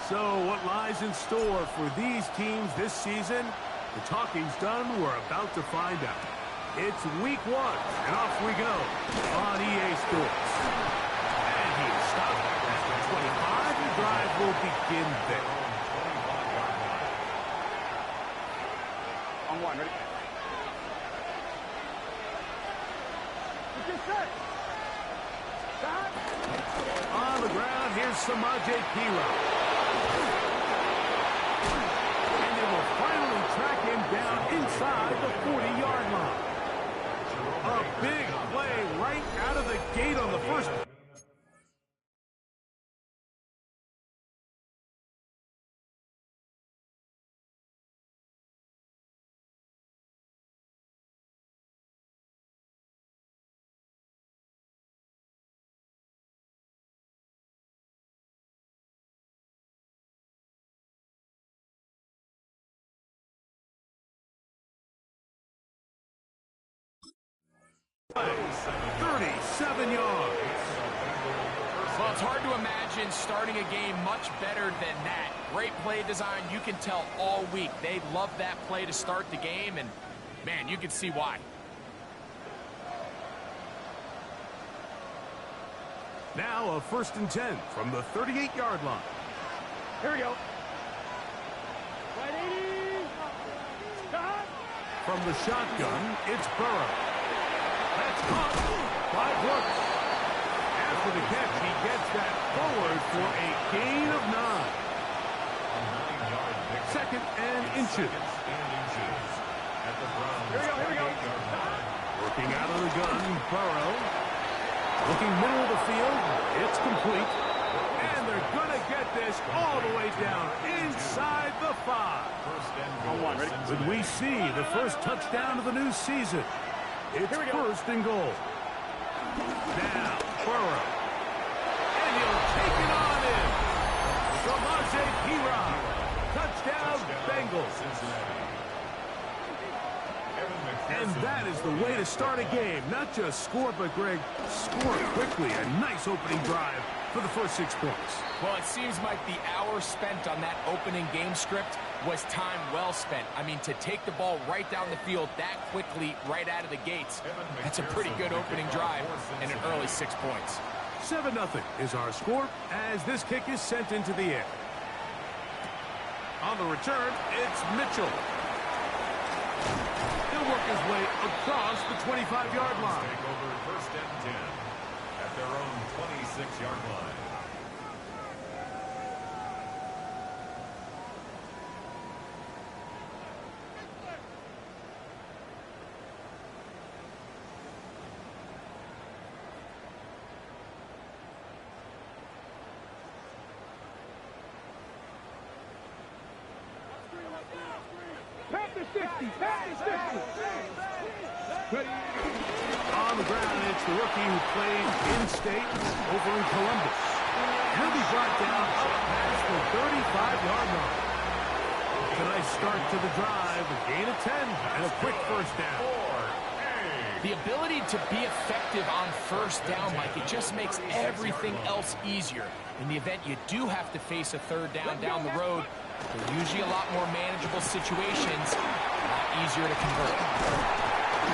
So what lies in store for these teams this season? The talking's done. We're about to find out. It's week 1, and off we go on EA Sports. And he's stopped at the 25. The drive will begin there. On 1, ready? On the ground, here's Samaje Perine. And they will finally track him down inside the 40-yard line. A big play right out of the gate on the first. Play, 37 yards. Well, it's hard to imagine starting a game much better than that. Great play design. You can tell all week they love that play to start the game, and, man, you can see why. Now a 1st and 10 from the 38-yard line. Here we go. From the shotgun, it's Burrow. That's caught by Brooks. After the catch, he gets that forward for a gain of 9. 2nd and inches. Here we go. Working out of the gun, Burrow. Looking middle of the field. It's complete. And they're going to get this all the way down inside the 5. On 1, ready? When we see the first touchdown of the new season, it's 1st and goal. Now, Burrow. And he'll take it on in. Samaje Perine. Touchdown, Bengals. And that is the way to start a game. Not just score, but, Greg, score quickly. A nice opening drive for the first 6 points. Well, it seems like the hour spent on that opening game script was time well spent. I mean, to take the ball right down the field that quickly right out of the gates, that's a pretty good opening drive and an early 6 points. 7-0 is our score as this kick is sent into the air. On the return, it's Mitchell. He'll work his way across the 25-yard line. Take over 1st and 10 at their own 26-yard line. On the ground, it's the rookie who played in-state over in Columbus. He'll be brought down up past the 35-yard line. It's a nice start to the drive, a gain of 10, and a quick 1st down. The ability to be effective on 1st down, Mike, it just makes everything else easier. In the event you do have to face a 3rd down the road, they're usually a lot more manageable situations, a lot easier to convert. He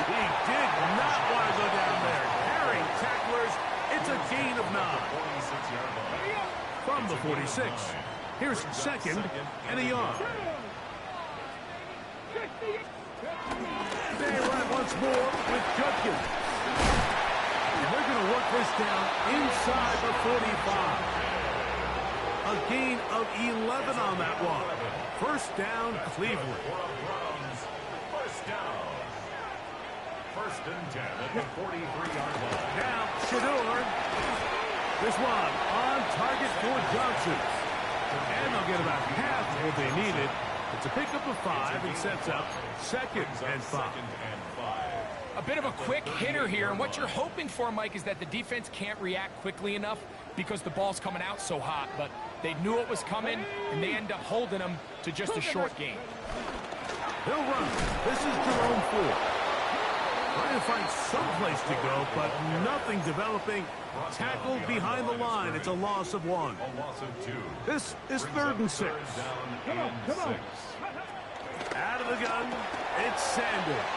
did not want to go down there. Carrying tacklers, it's a gain of 9. From the 46, here's 2nd and a yard. They run once more with Judkins. And they're going to work this down inside the 45. A gain of 11 on that one. 1st down, Cleveland. 1st down. 1st and 10 at the 43-yard line. Now, Shador. This one on target for Johnson. And they'll get about half what they needed. It's a pickup of 5 and sets up 2nd and 5. A bit of a quick hitter here, and what you're hoping for, Mike, is that the defense can't react quickly enough because the ball's coming out so hot, but they knew it was coming, and they end up holding them to just a short gain. He'll run. This is Jerome Ford. Trying to find someplace to go, but nothing developing. Tackled behind the line. It's a loss of 1. A loss of 2. This is 3rd and 6. Come on, come on. Out of the gun, it's Sanders.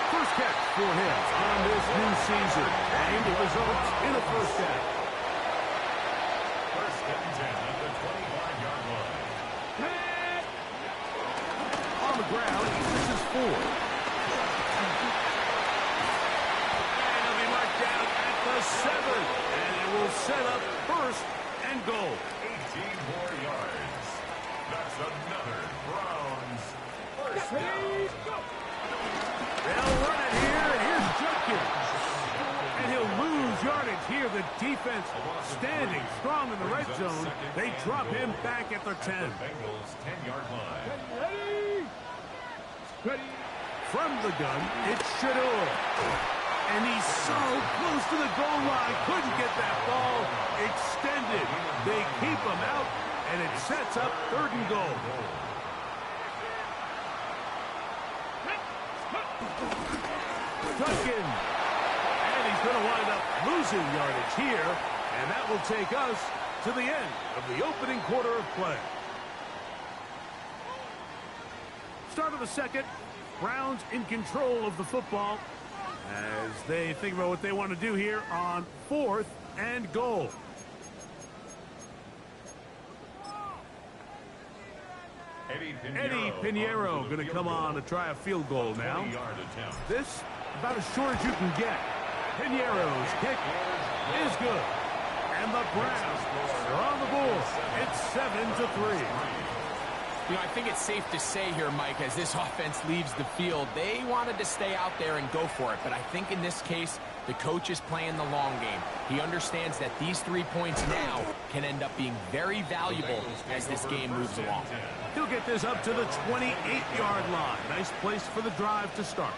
First catch for him on this new season. And it results in a first down. First and 10 at the 25-yard line. On the ground, this is 4. And it'll be marked down at the 7. And it will set up first and goal. 18 more yards. That's another Browns first down. They'll run it here, and here's Jenkins. And he'll lose yardage here. The defense standing strong in the red zone. They drop him back at the 10. Bengals 10-yard line. Ready. From the gun, it's Shador. And he's so close to the goal line. Couldn't get that ball extended. They keep him out, and it sets up 3rd and goal. Duncan. And he's going to wind up losing yardage here. And that will take us to the end of the opening quarter of play. Start of the second. Browns in control of the football as they think about what they want to do here on 4th and goal. Eddie Pinheiro going to come on to try a field goal now. This about as short as you can get. Pinheiro's kick is good. And the Browns are on the board. It's 7-3. You know, I think it's safe to say here, Mike, as this offense leaves the field, they wanted to stay out there and go for it. But I think in this case, the coach is playing the long game. He understands that these 3 points now can end up being very valuable as this game moves along. He'll get this up to the 28-yard line. Nice place for the drive to start.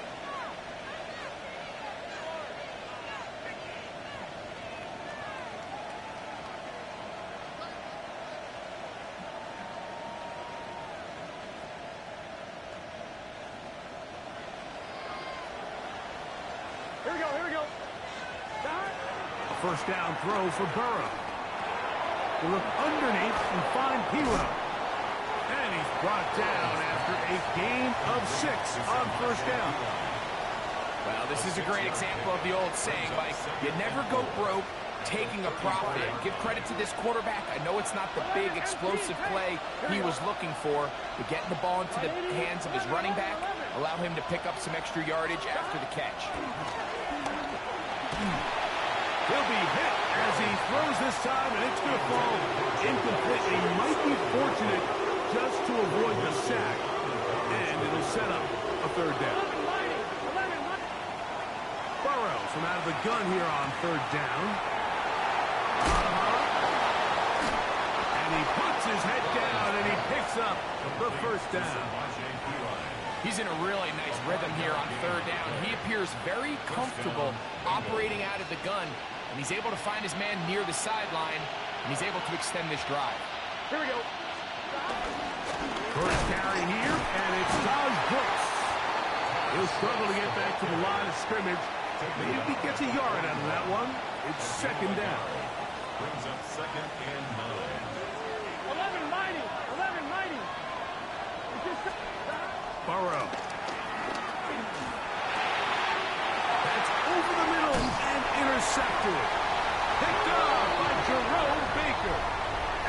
Here we go, here we go. A first down throw for Burrow. They look underneath and find Piro. And he's brought down after a gain of 6 on first down. Well, this is a great example of the old saying, Mike, you never go broke taking a profit. Give credit to this quarterback. I know it's not the big explosive play he was looking for, but getting the ball into the hands of his running back, allow him to pick up some extra yardage after the catch. He'll be hit as he throws this time, and it's going to fall incomplete. He might be fortunate just to avoid the sack, and it'll set up a third down. Burrow from out of the gun here on third down. And he puts his head down, and he picks up the first down. He's in a really nice rhythm here on third down. He appears very comfortable operating out of the gun, and he's able to find his man near the sideline, and he's able to extend this drive. Here we go. First carry here, and it's Taj Brooks. He'll struggle to get back to the line of scrimmage. Maybe he gets a yard out of that one. It's second down. Brings up 2nd and 9. 11 mighty. 11 mighty. Burrow. That's over the middle and intercepted. Picked up by Jerome Baker.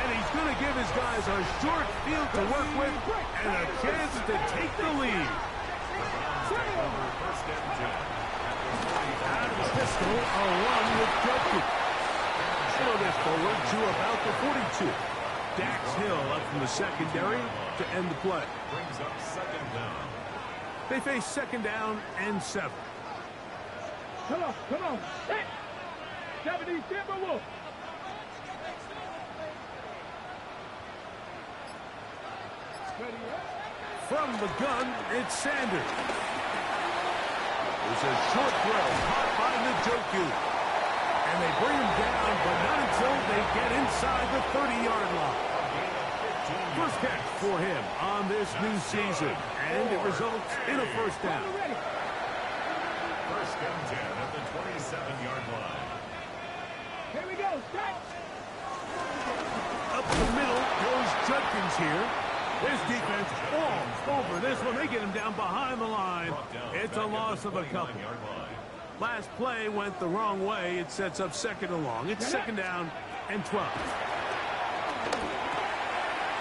And he's going to give his guys a short field to work with and a chance to take the lead. First and 10. Out of the pistol, a run with Jenkins. Throw this forward to about the 42. Dax Hill up from the secondary to end the play. Brings up 2nd down. They face 2nd down and 7. Come on, come on. Hey! 70 Timberwolves. From the gun, it's Sanders. It's a short throw caught by Njoku. And they bring him down, but not until they get inside the 30-yard line. First catch for him on this new season, and it results in a first down. First and 10 at the 27-yard line. Here we go. Start. Up the middle goes Judkins here. This defense falls over this one. They get him down behind the line. It's a loss of a couple. Last play went the wrong way. It sets up second and long. It's second down and 12.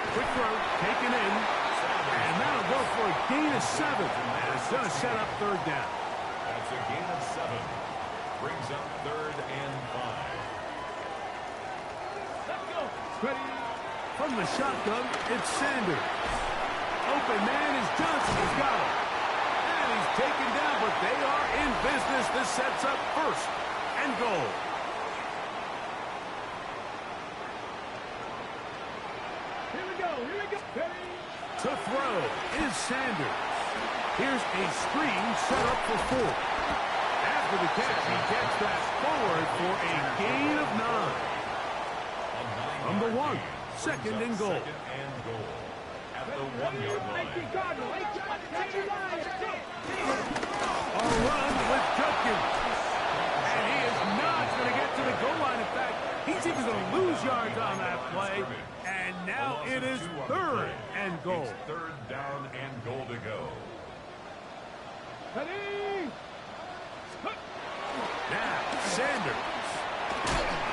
Quick throw, taken in, and that'll go for a gain of 7. And it's going to set up third down. That's a gain of 7. Brings up third and 5. Let's go. Ready? From the shotgun, it's Sanders. Open man is Johnson. He's got him. And he's taken down, but they are in business. This sets up first and goal. Here we go. Here we go. Ready. To throw is Sanders. Here's a screen set up for 4. After the catch, he gets that forward for a gain of 9. From the 1, second and goal. Second and goal at the 1-yard line. A run with Judkins. And he is not going to get to the goal line. In fact, he's even going to lose yards on that play. And now it is third and goal. It's third down and goal to go. Ready. Now, Sanders.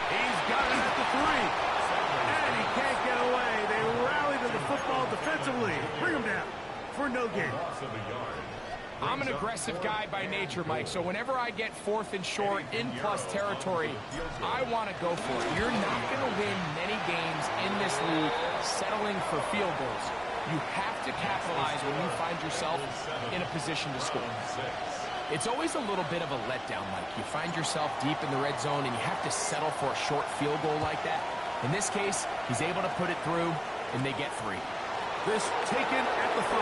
He's got it at the 3. And he can't get away. They rally to the football defensively. Bring him down for no gain. Loss of a yard. I'm an aggressive guy by nature, Mike, so whenever I get 4th and short in plus territory, I want to go for it. You're not going to win many games in this league settling for field goals. You have to capitalize when you find yourself in a position to score. It's always a little bit of a letdown, Mike. You find yourself deep in the red zone and you have to settle for a short field goal like that. In this case, he's able to put it through, and they get 3. This taken at the 5.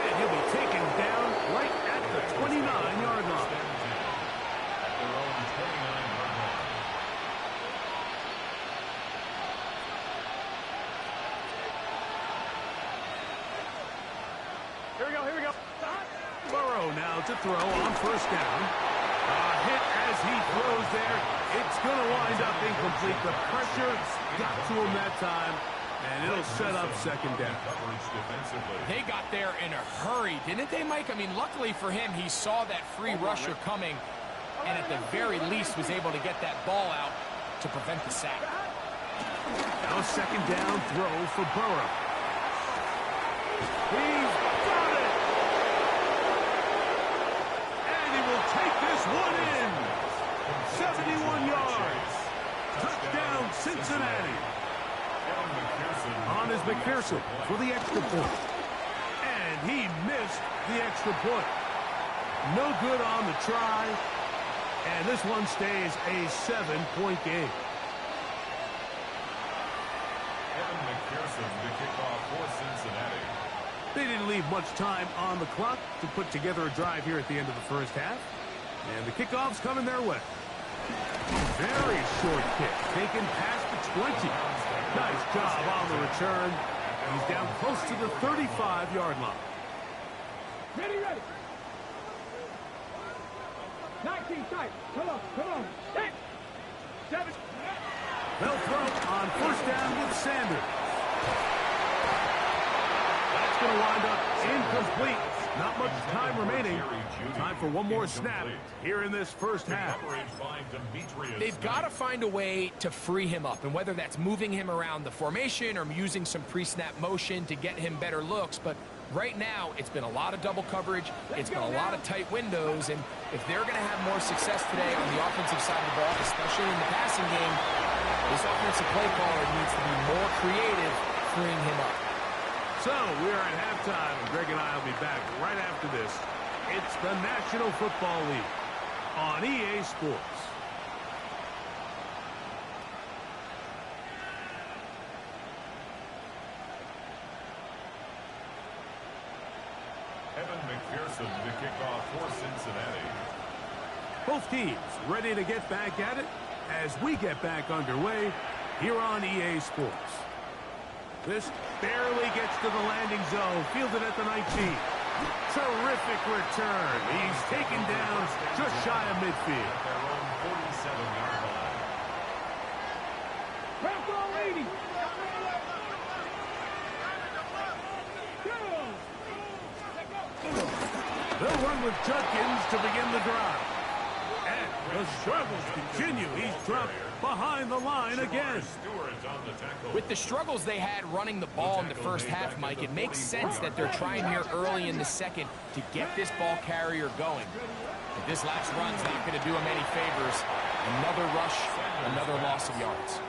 And he'll be taken down right at the 29-yard line. At their own 29-yard line. Here we go. Here we go. Burrow now to throw on first down. A hit as he throws there. It's going to wind up incomplete. The pressure got to him that time, and it'll set up second down. They got there in a hurry, didn't they, Mike? I mean, luckily for him, he saw that free rusher coming, and at the very least was able to get that ball out to prevent the sack. Now a second down throw for Burrow. He's got it! And he will take this one in. 71 yards. Touchdown, Cincinnati. On is McPherson for the extra point. And he missed the extra point. No good on the try. And this one stays a 7-point game. McPherson to kick off for Cincinnati. They didn't leave much time on the clock to put together a drive here at the end of the first half. And the kickoff's coming their way. Very short kick, taken past the 20. Nice job on the return. He's down close to the 35-yard line. Ready, ready. 19 tight. Come on, come on. 10. 7. They'll throw on first down with Sanders. That's going to wind up incomplete. Not much time remaining. Time for one more snap here in this first half. They've got to find a way to free him up, and whether that's moving him around the formation or using some pre-snap motion to get him better looks, but right now it's been a lot of double coverage, it's been a lot of tight windows, and if they're going to have more success today on the offensive side of the ball, especially in the passing game, this offensive play caller needs to be more creative freeing him up. So we are at halftime, and Greg and I will be back right after this. It's the National Football League on EA Sports. McPherson to kick off for Cincinnati. Both teams ready to get back at it as we get back underway here on EA Sports. This barely gets to the landing zone, fielded at the 19. Terrific return. He's taken down just shy of midfield. At their own 47-yard line. Crack all 80. They'll run with Judkins to begin the drive. And the struggles continue. He's dropped behind the line again. With the struggles they had running the ball in the first half, Mike, it makes sense that they're trying here early in the second to get this ball carrier going. But this last run's not going to do him any favors. Another rush, another loss of yards.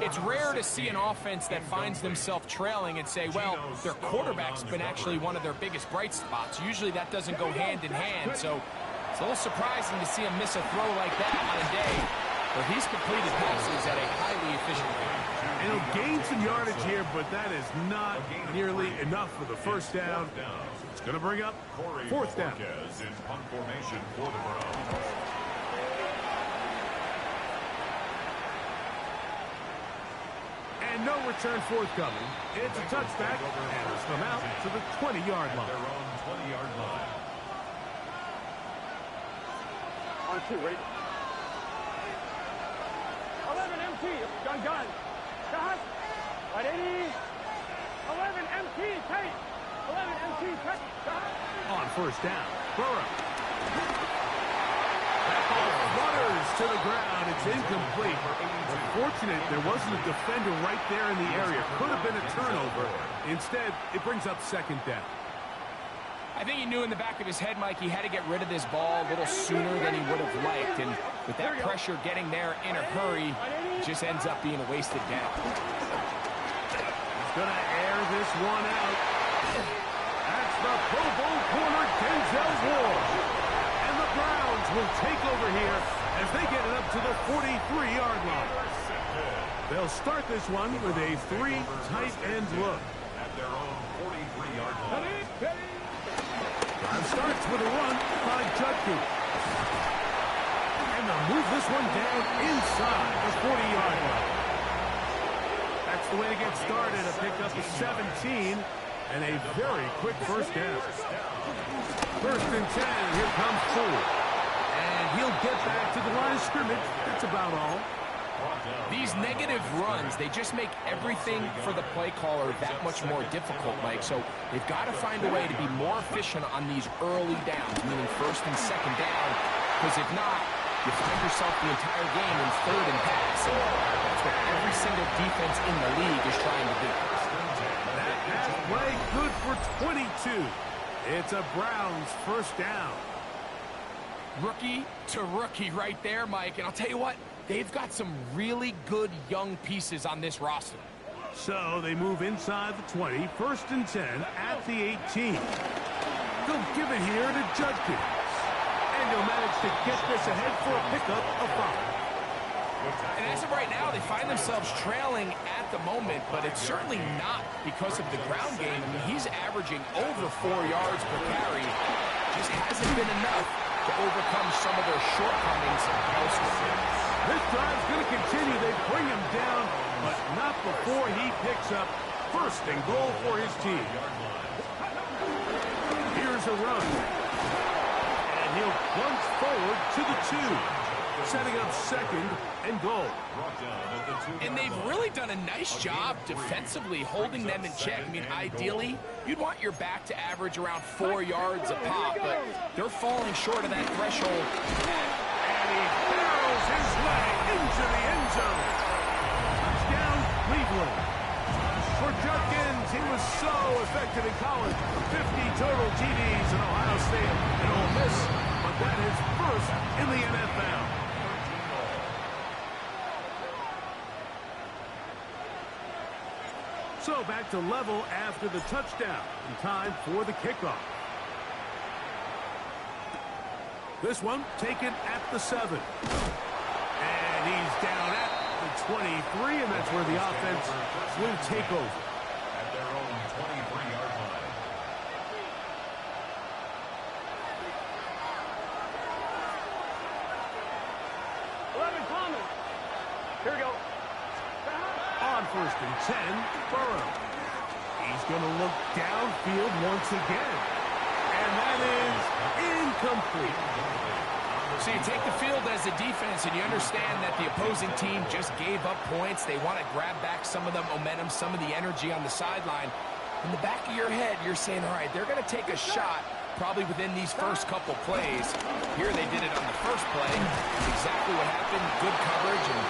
It's rare to see an offense that finds themselves trailing and say, well, their quarterback's been actually one of their biggest bright spots. Usually that doesn't go hand in hand, so it's a little surprising to see him miss a throw like that on a day where he's completed passes at a highly efficient rate. And he'll gain some yardage here, but that is not nearly enough for the first down. It's going to bring up fourth down. In punt formation for the Browns. And no return forthcoming. It's a touchback, and it's come out to the 20-yard line. Their own 20-yard line. On 2, ready? 11 MT, gun. Shot. Right 80. 11 MT, tight. 11 MT, tight. Shot. On first down, Burrow. That ball flutters to the ground. It's incomplete. Unfortunate there wasn't a defender right there in the area. Could have been a turnover. Instead, it brings up second down. I think he knew in the back of his head, Mike, he had to get rid of this ball a little sooner than he would have liked. And with that pressure getting there in a hurry, it just ends up being a wasted down. He's going to air this one out. That's the Pro Bowl corner, Denzel Ward. And the Browns will take over here as they get it up to the 43-yard line. They'll start this one with a 3 tight end look. At their own 43-yard line. Drive starts with a run by Judkins. And they'll move this one down inside the 40-yard line. That's the way to get started. A pickup of 17 and a very quick first down. First and 10. Here comes Ford. And he'll get back to the line of scrimmage. That's about all. These negative runs, they just make everything for the play caller that much more difficult, Mike. So they've got to find a way to be more efficient on these early downs, meaning first and second down. Because if not, you find yourself the entire game in third and pass. And that's what every single defense in the league is trying to do. That pass play good for 22. It's a Browns first down. Rookie to rookie right there, Mike. And I'll tell you what, they've got some really good young pieces on this roster. So they move inside the 20, first and 10 at the 18. They'll give it here to Judkins. And he'll manage to get this ahead for a pickup of 5. And as of right now, they find themselves trailing at the moment, but it's certainly not because of the ground game. I mean, he's averaging over 4 yards per carry. Just hasn't been enough to overcome some of their shortcomings elsewhere. This drive's going to continue. They bring him down, but not before he picks up first and goal for his team. Here's a run. And he'll plunge forward to the 2, setting up second and goal. And they've really done a nice job defensively holding them in check. I mean, ideally, you'd want your back to average around 4 yards a pop, but they're falling short of that threshold. And he barrels his way into the end zone. Touchdown, Cleveland. For Judkins, he was so effective in college. 50 total TDs in Ohio State and Ole Miss, but that is first in the NFL. So back to level after the touchdown. In time for the kickoff. This one taken at the 7. And he's down at the 23, and that's where the offense will take over. At their own 23-yard line. Common. Here we go. first and 10, Burrow. He's going to look downfield once again. And that is incomplete. So you take the field as a defense, and you understand that the opposing team just gave up points. They want to grab back some of the momentum, some of the energy on the sideline. In the back of your head, you're saying, all right, they're going to take a shot probably within these first couple plays. Here they did it on the first play. Exactly what happened. Good coverage, and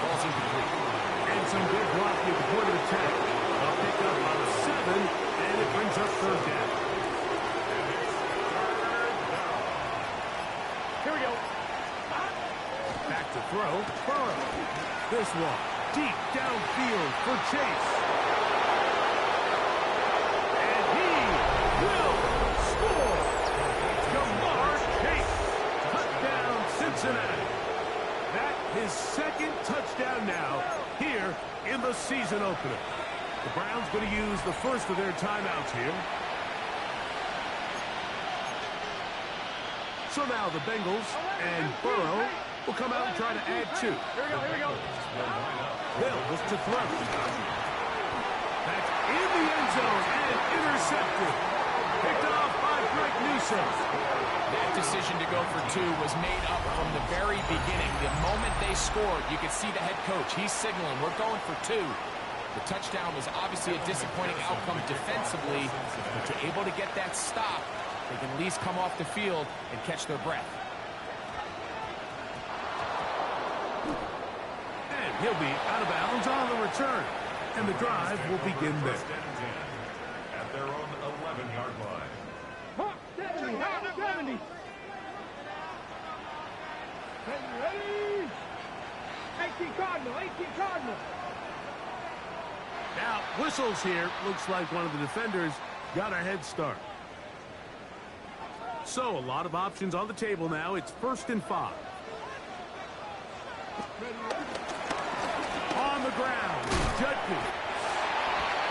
ball's incomplete. And some good blocking at the point of attack. A pickup on 7, and it brings up third down. Here we go. Back to throw, Burrow. This one, deep downfield for Chase. And he will score. Jamar Chase. Touchdown, Cincinnati. That's his second touchdown now here in the season opener. The Browns going to use the first of their timeouts here. So now the Bengals and Burrow will come out and try to add 2. Here we go. Hill was to throw. That's in the end zone and intercepted. Picked off by Greg Newsome. That decision to go for 2 was made up from the very beginning. The moment they scored, you could see the head coach. He's signaling, we're going for 2. The touchdown was obviously a disappointing outcome defensively, but you're able to get that stop. They can at least come off the field and catch their breath. And he'll be out of bounds on the return. And the drive will begin there. At their own 11-yard line. Hop, 70, hop, 70. Ready? 18 Cardinal, 18 Cardinal. Now, whistles here. Looks like one of the defenders got a head start. So, a lot of options on the table now. It's 1st and 5. On the ground, Judkins.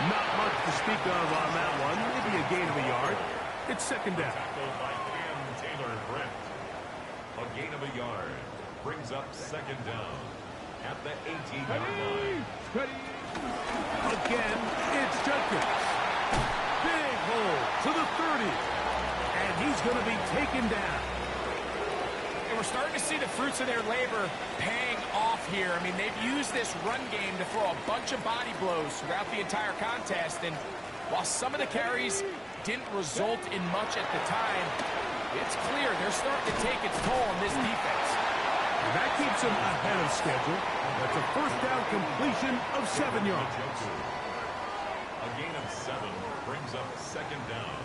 Not much to speak of on that one. Maybe a gain of a yard. It's 2nd down. Tackled by Cam Taylor-Britt. A gain of a yard. Brings up 2nd down. At the 18-yard line. Again, it's Judkins. Big hole to the 30. And he's going to be taken down. And we're starting to see the fruits of their labor paying off here. I mean, they've used this run game to throw a bunch of body blows throughout the entire contest. And while some of the carries didn't result in much at the time, it's clear they're starting to take its toll on this defense. And that keeps him ahead of schedule. That's a 1st down completion of 7 yards. A gain of 7 brings up 2nd down.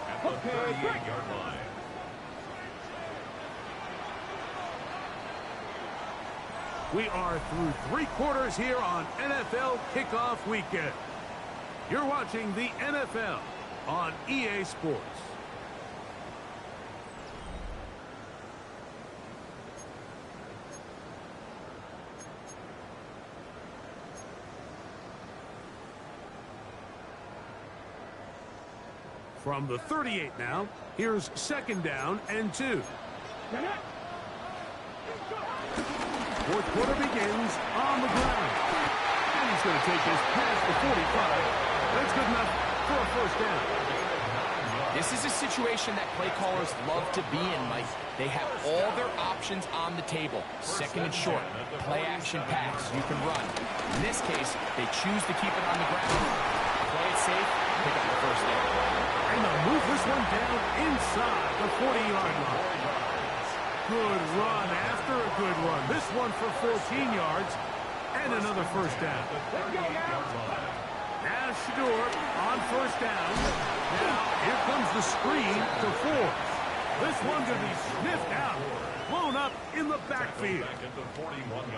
At the 38-yard line. We are through 3 quarters here on NFL Kickoff Weekend. You're watching the NFL on EA Sports. From the 38 now, here's 2nd down and 2. 4th quarter begins on the ground. And he's going to take this past the 45. That's good enough for a 1st down. This is a situation that play callers love to be in, Mike. They have all their options on the table. 2nd and short, play action pass, you can run. In this case, they choose to keep it on the ground. Play it safe, pick up the 1st down. And they'll move this one down inside the 40-yard line. Good run after a good run. This one for 14 yards and another 1st down. Now Shador on 1st down. Now here comes the screen to 4. This one going to be sniffed out, blown up in the backfield.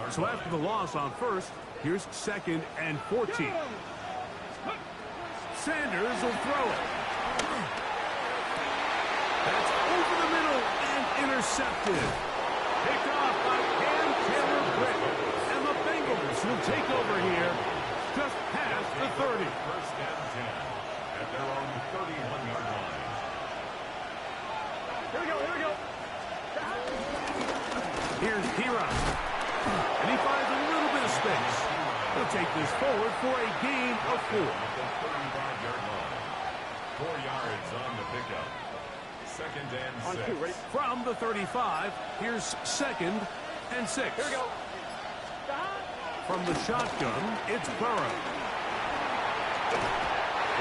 So after the loss on 1st, here's 2nd and 14. Sanders will throw it. That's over the middle and intercepted. Picked off by Cam Taylor-Britt. And the Bengals will take over here just past the 30. 1st and 10 at their own 31-yard line. Here we go. Here's Kira. And he finds a little bit of space. He'll take this forward for a gain of 4. At the 35-yard line. 4 yards on the pickup. Second and 6. From the 35, here's 2nd and 6. Here we go. From the shotgun, it's Burrow.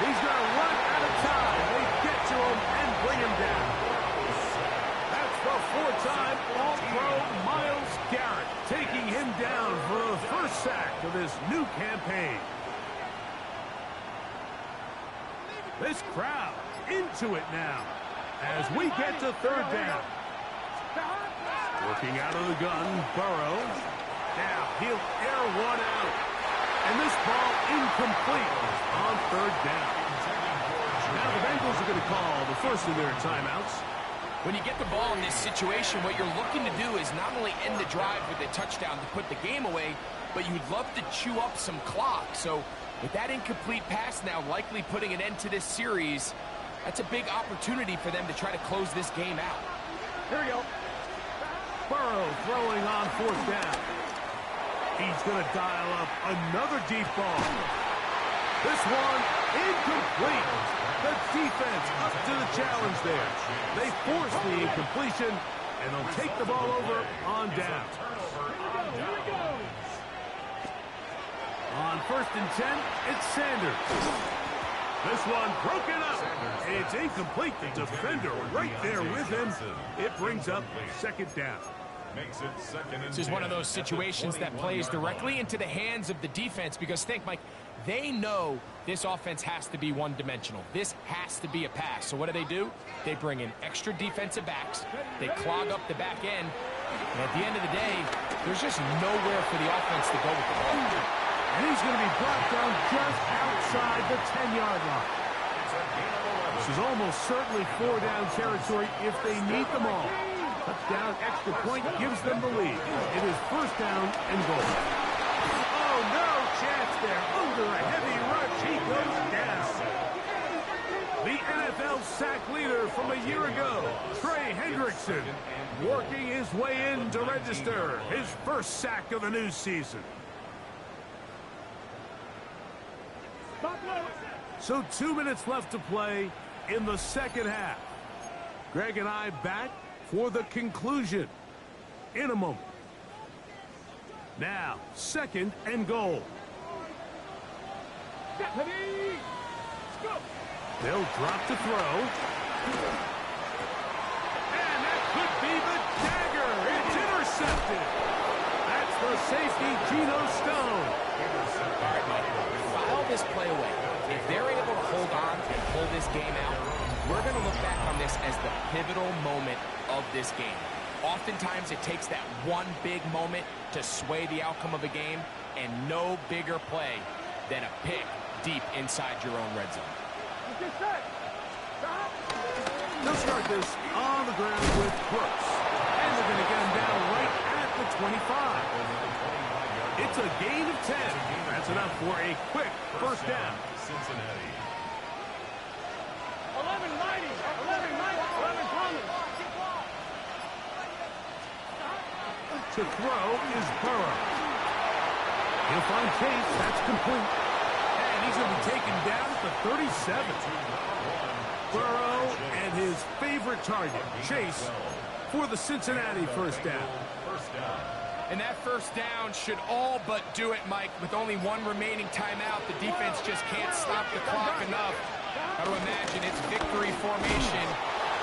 He's going to run out of time. They get to him and bring him down. That's the 4-time All-Pro Myles Garrett, taking him down for the first sack of this new campaign. This crowd into it now as we get to 3rd down. Working out of the gun, Burrow. Now he'll air one out. And this ball incomplete on 3rd down. Now the Bengals are going to call the first of their timeouts. When you get the ball in this situation, what you're looking to do is not only end the drive with a touchdown to put the game away, but you'd love to chew up some clock. So with that incomplete pass now likely putting an end to this series, that's a big opportunity for them to try to close this game out. Here we go. Burrow throwing on 4th down. He's going to dial up another deep ball. This one incomplete. The defense up to the challenge there. They force the incompletion, and they'll take the ball over on down. On 1st and 10, it's Sanders. This one broken up. It's incomplete. The defender right there with him. It brings up 2nd down. Makes it 2nd and 10. This is one of those situations that plays directly into the hands of the defense because think, Mike, they know this offense has to be one-dimensional. This has to be a pass. So what do? They bring in extra defensive backs. They clog up the back end. And at the end of the day, there's just nowhere for the offense to go with the ball. And he's going to be brought down just outside the 10-yard line. This is almost certainly 4-down territory if they need them all. Touchdown, extra point gives them the lead. It is 1st down and goal. Oh, no chance there. Under a heavy rush, he goes down. The NFL sack leader from a year ago, Trey Hendrickson, working his way in to register his first sack of the new season. So 2 minutes left to play in the 2nd half. Greg and I back for the conclusion in a moment. Now, 2nd and goal. They'll drop to throw. And that could be the dagger. It's intercepted. That's the safety, Geno Stone. All right, Mike, file this play away. If they're able to hold on and pull this game out, we're going to look back on this as the pivotal moment of this game. Oftentimes, it takes that one big moment to sway the outcome of a game, and no bigger play than a pick deep inside your own red zone. They'll start this on the ground with Brooks. And they're going to get him down right at the 25. It's a gain of 10. That's enough for a quick 1st down. Cincinnati. 11-90. 11 Thomas. To throw is Burrow. He'll find Chase. That's complete. And he's going to be taken down at the 37. Burrow and his favorite target, Chase, for the Cincinnati 1st down. And that 1st down should all but do it, Mike. With only one remaining timeout, the defense just can't stop the clock enough. Got to imagine it's victory formation.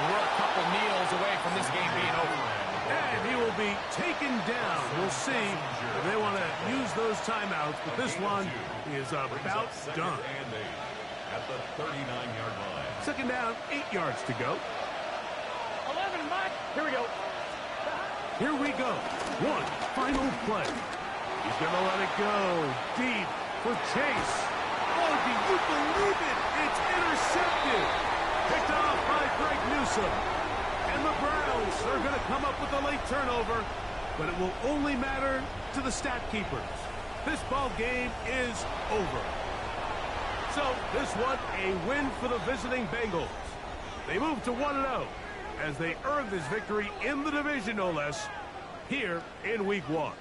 We're a couple kneels away from this game being over. And he will be taken down. We'll see if they want to use those timeouts, but this one is about done. At the 39-yard line. 2nd down, 8 yards to go. 11, Mike. Here we go. Here we go. One final play. He's going to let it go deep for Chase. Oh, do you believe it? It's intercepted. Picked off by Greg Newsome. And the Browns are going to come up with a late turnover, but it will only matter to the stat keepers. This ball game is over. So this one, a win for the visiting Bengals. They move to 1-0 as they earn this victory in the division, no less, here in Week 1.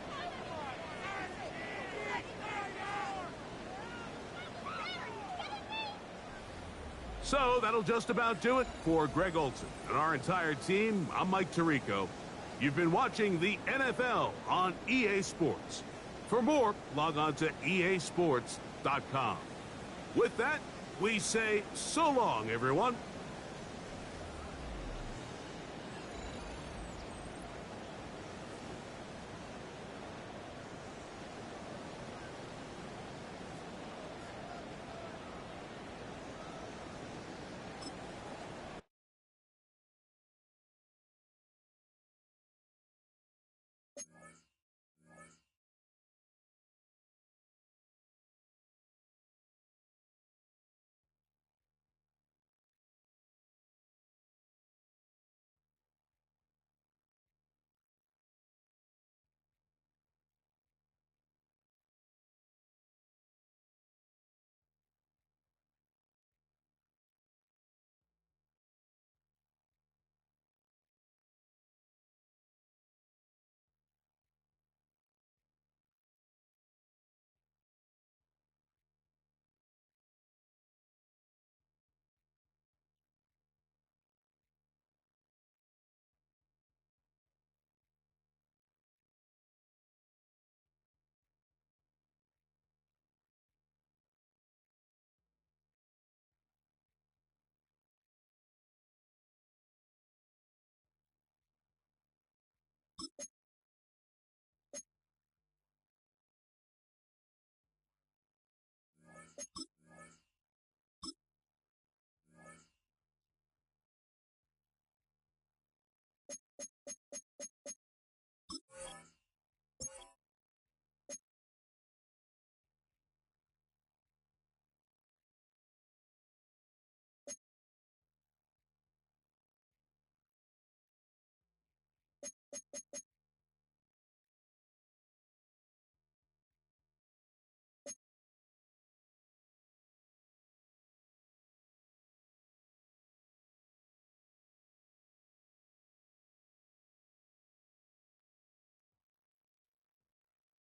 So that'll just about do it for Greg Olson and our entire team. I'm Mike Tirico. You've been watching the NFL on EA Sports. For more, log on to easports.com. With that, we say so long, everyone.